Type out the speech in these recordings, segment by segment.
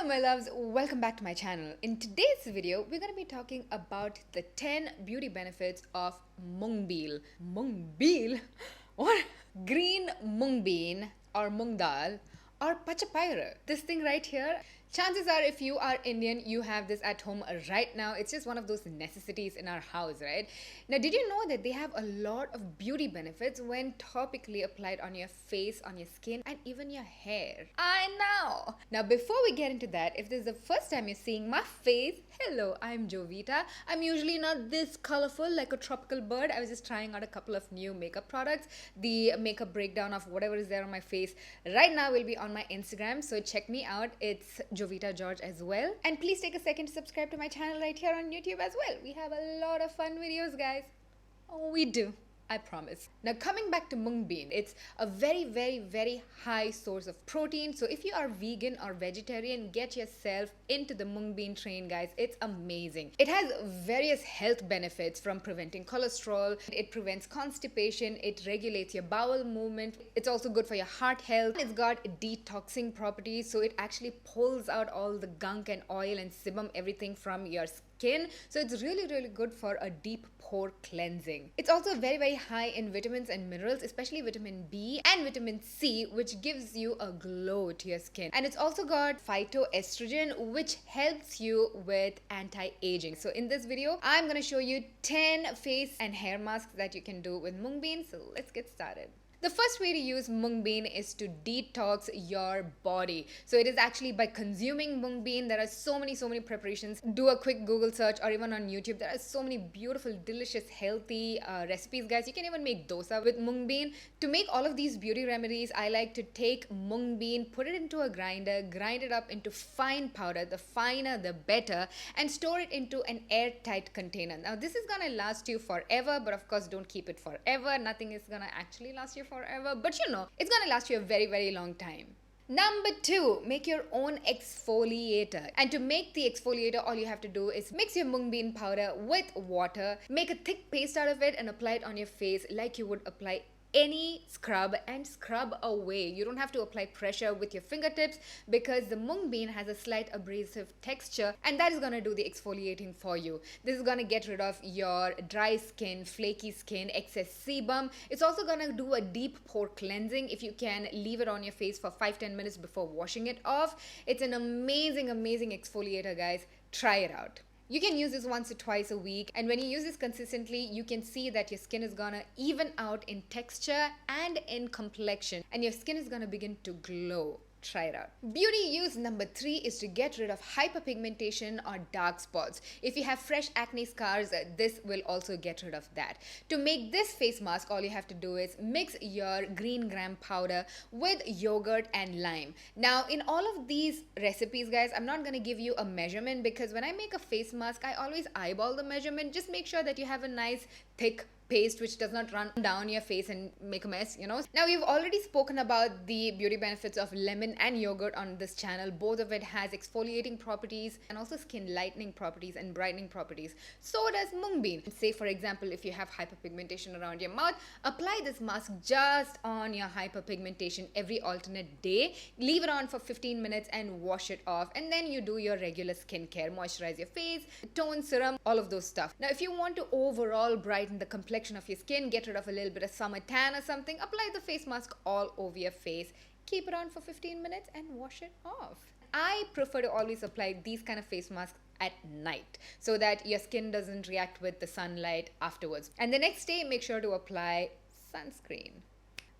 my loves, welcome back to my channel. In today's video, we're going to be talking about the 10 beauty benefits of mung bean. Mung bean? What? Green mung bean or mung dal or pachapayaru. This thing right here. Chances are if you are Indian, you have this at home right now. It's just one of those necessities in our house, right? Now, did you know that they have a lot of beauty benefits when topically applied on your face, on your skin, and even your hair? I know! Now, before we get into that, if this is the first time you're seeing my face, hello, I'm Jovita. I'm usually not this colorful like a tropical bird. I was just trying out a couple of new makeup products. The makeup breakdown of whatever is there on my face right now will be on my Instagram, so check me out. It's Jovita George as well. And please take a second to subscribe to my channel right here on YouTube as well. We have a lot of fun videos, guys. Oh, we do. I promise. Now, coming back to mung bean, it's a very high source of protein. So if you are vegan or vegetarian, get yourself into the mung bean train, guys. It's amazing. It has various health benefits, from preventing cholesterol, it prevents constipation, it regulates your bowel movement. It's also good for your heart health. It's got detoxing properties, so it actually pulls out all the gunk and oil and sebum, everything from your skin. So it's really good for a deep pore cleansing. It's also very high in vitamins and minerals, especially vitamin B and vitamin C, which gives you a glow to your skin. And it's also got phytoestrogen, which helps you with anti-aging. So in this video, I'm gonna show you 10 face and hair masks that you can do with mung bean. So let's get started. The first way to use mung bean is to detox your body. So it is actually by consuming mung bean. There are so many preparations. Do a quick Google search or even on YouTube. There are so many beautiful, delicious, healthy recipes, guys. You can even make dosa with mung bean. To make all of these beauty remedies, I like to take mung bean, put it into a grinder, grind it up into fine powder. The finer, the better, and store it into an airtight container. Now, this is gonna last you forever, but of course, don't keep it forever. Nothing is gonna actually last you forever, but you know, it's gonna last you a very long time. Number 2, make your own exfoliator. And to make the exfoliator, all you have to do is mix your mung bean powder with water, make a thick paste out of it, and apply it on your face like you would apply any scrub, and scrub away. You don't have to apply pressure with your fingertips because the mung bean has a slight abrasive texture, and that is gonna do the exfoliating for you. This is gonna get rid of your dry skin, flaky skin, excess sebum. It's also gonna do a deep pore cleansing if you can leave it on your face for 5-10 minutes before washing it off. It's an amazing exfoliator, guys. Try it out. You can use this once or twice a week, and when you use this consistently, you can see that your skin is gonna even out in texture and in complexion, and your skin is gonna begin to glow. Try it out. Beauty use number 3 is to get rid of hyperpigmentation or dark spots. If you have fresh acne scars, this will also get rid of that. To make this face mask, all you have to do is mix your green gram powder with yogurt and lime. Now, in all of these recipes, guys, I'm not gonna give you a measurement because when I make a face mask, I always eyeball the measurement. Just make sure that you have a nice thick paste which does not run down your face and make a mess, you know. Now, we've already spoken about the beauty benefits of lemon and yogurt on this channel. Both of it has exfoliating properties and also skin lightening properties and brightening properties. So does mung bean. Say, for example, if you have hyperpigmentation around your mouth, apply this mask just on your hyperpigmentation every alternate day. Leave it on for 15 minutes and wash it off, and then you do your regular skincare, moisturize your face, tone, serum, all of those stuff. Now, if you want to overall brighten the complexion of your skin, get rid of a little bit of summer tan or something, apply the face mask all over your face, keep it on for 15 minutes and wash it off. I prefer to always apply these kind of face masks at night so that your skin doesn't react with the sunlight afterwards. And the next day, make sure to apply sunscreen.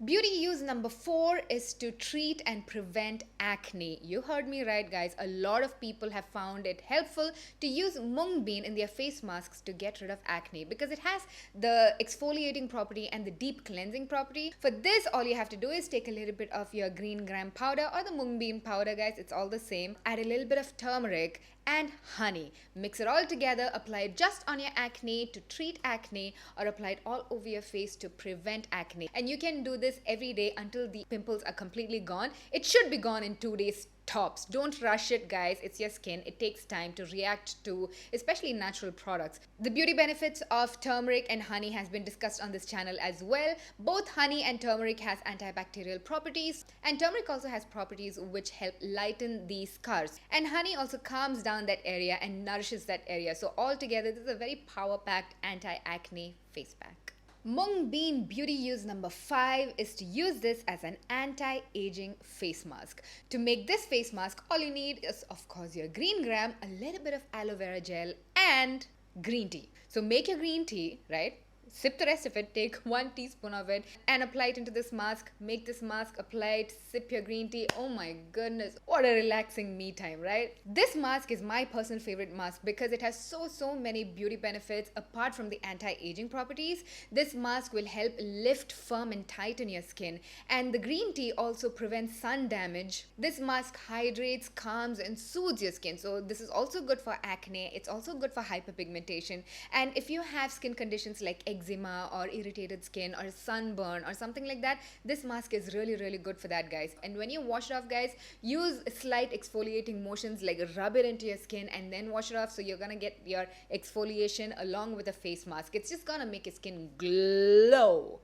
Beauty use number 4 is to treat and prevent acne. You heard me right, guys. A lot of people have found it helpful to use mung bean in their face masks to get rid of acne because it has the exfoliating property and the deep cleansing property. For this, all you have to do is take a little bit of your green gram powder or the mung bean powder, guys. It's all the same. Add a little bit of turmeric and honey. Mix it all together, apply it just on your acne to treat acne, or apply it all over your face to prevent acne. And you can do this every day until the pimples are completely gone. It should be gone in 2 days tops. Don't rush it, guys. It's your skin. It takes time to react to, especially natural products. The beauty benefits of turmeric and honey has been discussed on this channel as well. Both honey and turmeric has antibacterial properties, and turmeric also has properties which help lighten the scars. And honey also calms down that area and nourishes that area. So altogether, this is a very power-packed anti-acne face pack. Mung bean beauty use number 5 is to use this as an anti-aging face mask. To make this face mask, all you need is, of course, your green gram, a little bit of aloe vera gel, and green tea. So make your green tea, right? Sip the rest of it, take 1 teaspoon of it and apply it into this mask. Make this mask, apply it, sip your green tea. Oh my goodness, what a relaxing me time, right? This mask is my personal favorite mask because it has so many beauty benefits apart from the anti-aging properties. This mask will help lift, firm and tighten your skin, and the green tea also prevents sun damage. This mask hydrates, calms and soothes your skin. So this is also good for acne. It's also good for hyperpigmentation, and if you have skin conditions like eczema or irritated skin or sunburn or something like that, this mask is really good for that, guys. And when you wash it off, guys, use slight exfoliating motions, like rub it into your skin and then wash it off. So you're gonna get your exfoliation along with a face mask. It's just gonna make your skin glow.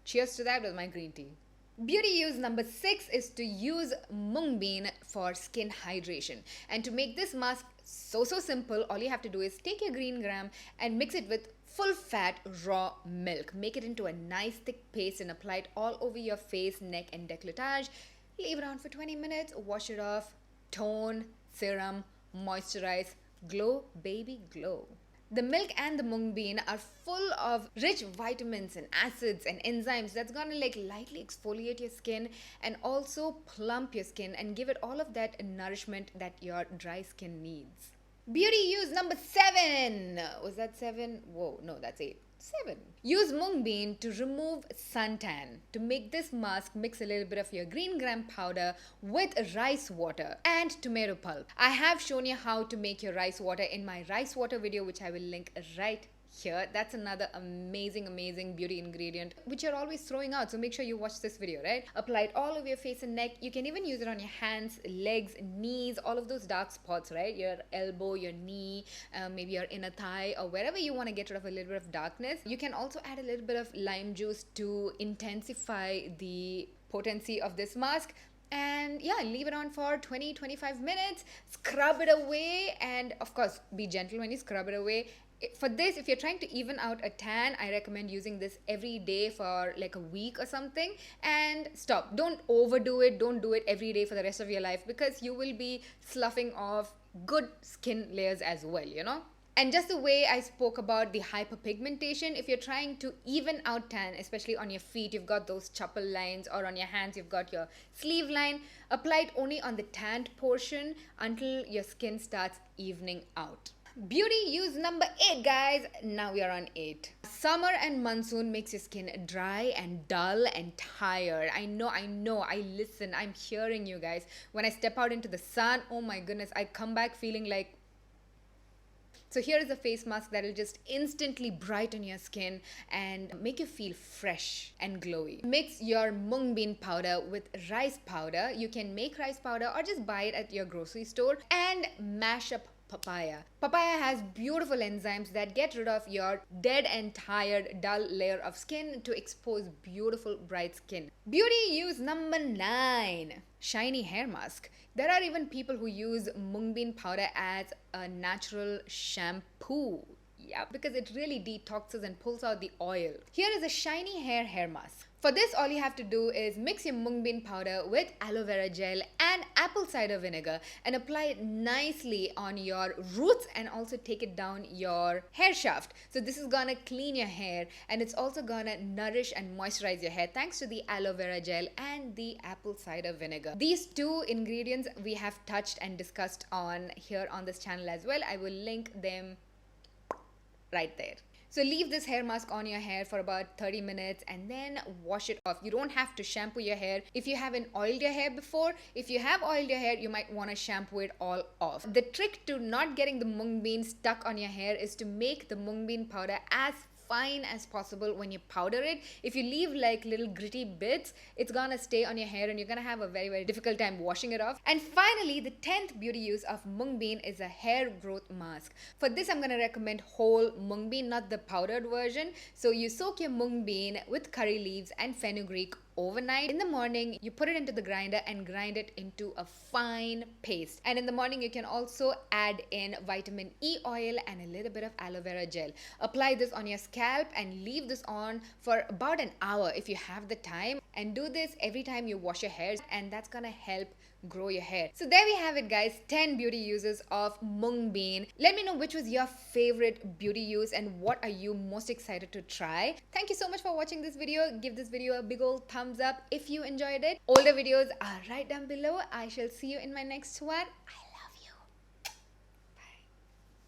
Cheers to that with my green tea. Beauty use number 6 is to use mung bean for skin hydration. And to make this mask so simple, all you have to do is take your green gram and mix it with full fat raw milk. Make it into a nice thick paste and apply it all over your face, neck and décolletage. Leave it on for 20 minutes, wash it off, tone, serum, moisturize, glow, baby, glow. The milk and the mung bean are full of rich vitamins and acids and enzymes that's gonna like lightly exfoliate your skin and also plump your skin and give it all of that nourishment that your dry skin needs. Beauty use number 7. Was that 7? Whoa, no, that's 8. 7. Use mung bean to remove suntan. To make this mask, mix a little bit of your green gram powder with rice water and tomato pulp. I have shown you how to make your rice water in my rice water video, which I will link right here. That's another amazing beauty ingredient which you're always throwing out, so make sure you watch this video, right? Apply it all over your face and neck. You can even use it on your hands, legs, knees, all of those dark spots, right? Your elbow, your knee, maybe your inner thigh, or wherever you want to get rid of a little bit of darkness. You can also add a little bit of lime juice to intensify the potency of this mask. And yeah, leave it on for 20-25 minutes, scrub it away, and of course be gentle when you scrub it away. For this, if you're trying to even out a tan, I recommend using this every day for like a week or something, and stop. Don't overdo it. Don't do it every day for the rest of your life, because you will be sloughing off good skin layers as well, you know. And just the way I spoke about the hyperpigmentation, if you're trying to even out tan, especially on your feet, you've got those chapel lines, or on your hands, you've got your sleeve line, apply it only on the tanned portion until your skin starts evening out. Beauty use number 8, guys. Now we are on 8. Summer and monsoon makes your skin dry and dull and tired. I know, I listen, I'm hearing you guys. When I step out into the sun, oh my goodness, I come back feeling like... So here is a face mask that will just instantly brighten your skin and make you feel fresh and glowy. Mix your mung bean powder with rice powder. You can make rice powder or just buy it at your grocery store, and mash up papaya. Papaya has beautiful enzymes that get rid of your dead and tired dull layer of skin to expose beautiful bright skin. Beauty use number 9. Shiny hair mask. There are even people who use mung bean powder as a natural shampoo. Yeah, because it really detoxes and pulls out the oil. Here is a shiny hair mask. For this, all you have to do is mix your mung bean powder with aloe vera gel and apple cider vinegar and apply it nicely on your roots, and also take it down your hair shaft. So this is gonna clean your hair, and it's also gonna nourish and moisturize your hair thanks to the aloe vera gel and the apple cider vinegar. These 2 ingredients we have touched and discussed on here on this channel as well. I will link them right there. So leave this hair mask on your hair for about 30 minutes and then wash it off. You don't have to shampoo your hair if you haven't oiled your hair before. If you have oiled your hair, you might want to shampoo it all off. The trick to not getting the mung bean stuck on your hair is to make the mung bean powder as fine as possible when you powder it. If you leave like little gritty bits, it's gonna stay on your hair and you're gonna have a very, very difficult time washing it off. And finally, the 10th beauty use of mung bean is a hair growth mask. For this, I'm gonna recommend whole mung bean, not the powdered version. So you soak your mung bean with curry leaves and fenugreek overnight. In the morning, you put it into the grinder and grind it into a fine paste. And in the morning, you can also add in vitamin E oil and a little bit of aloe vera gel. Apply this on your scalp and leave this on for about an hour if you have the time. And do this every time you wash your hair, and that's gonna help grow your hair. So there we have it, guys. 10 beauty uses of mung bean. Let me know which was your favorite beauty use and what are you most excited to try. Thank you so much for watching this video. Give this video a big old thumbs up if you enjoyed it. Older videos are right down below. I shall see you in my next one.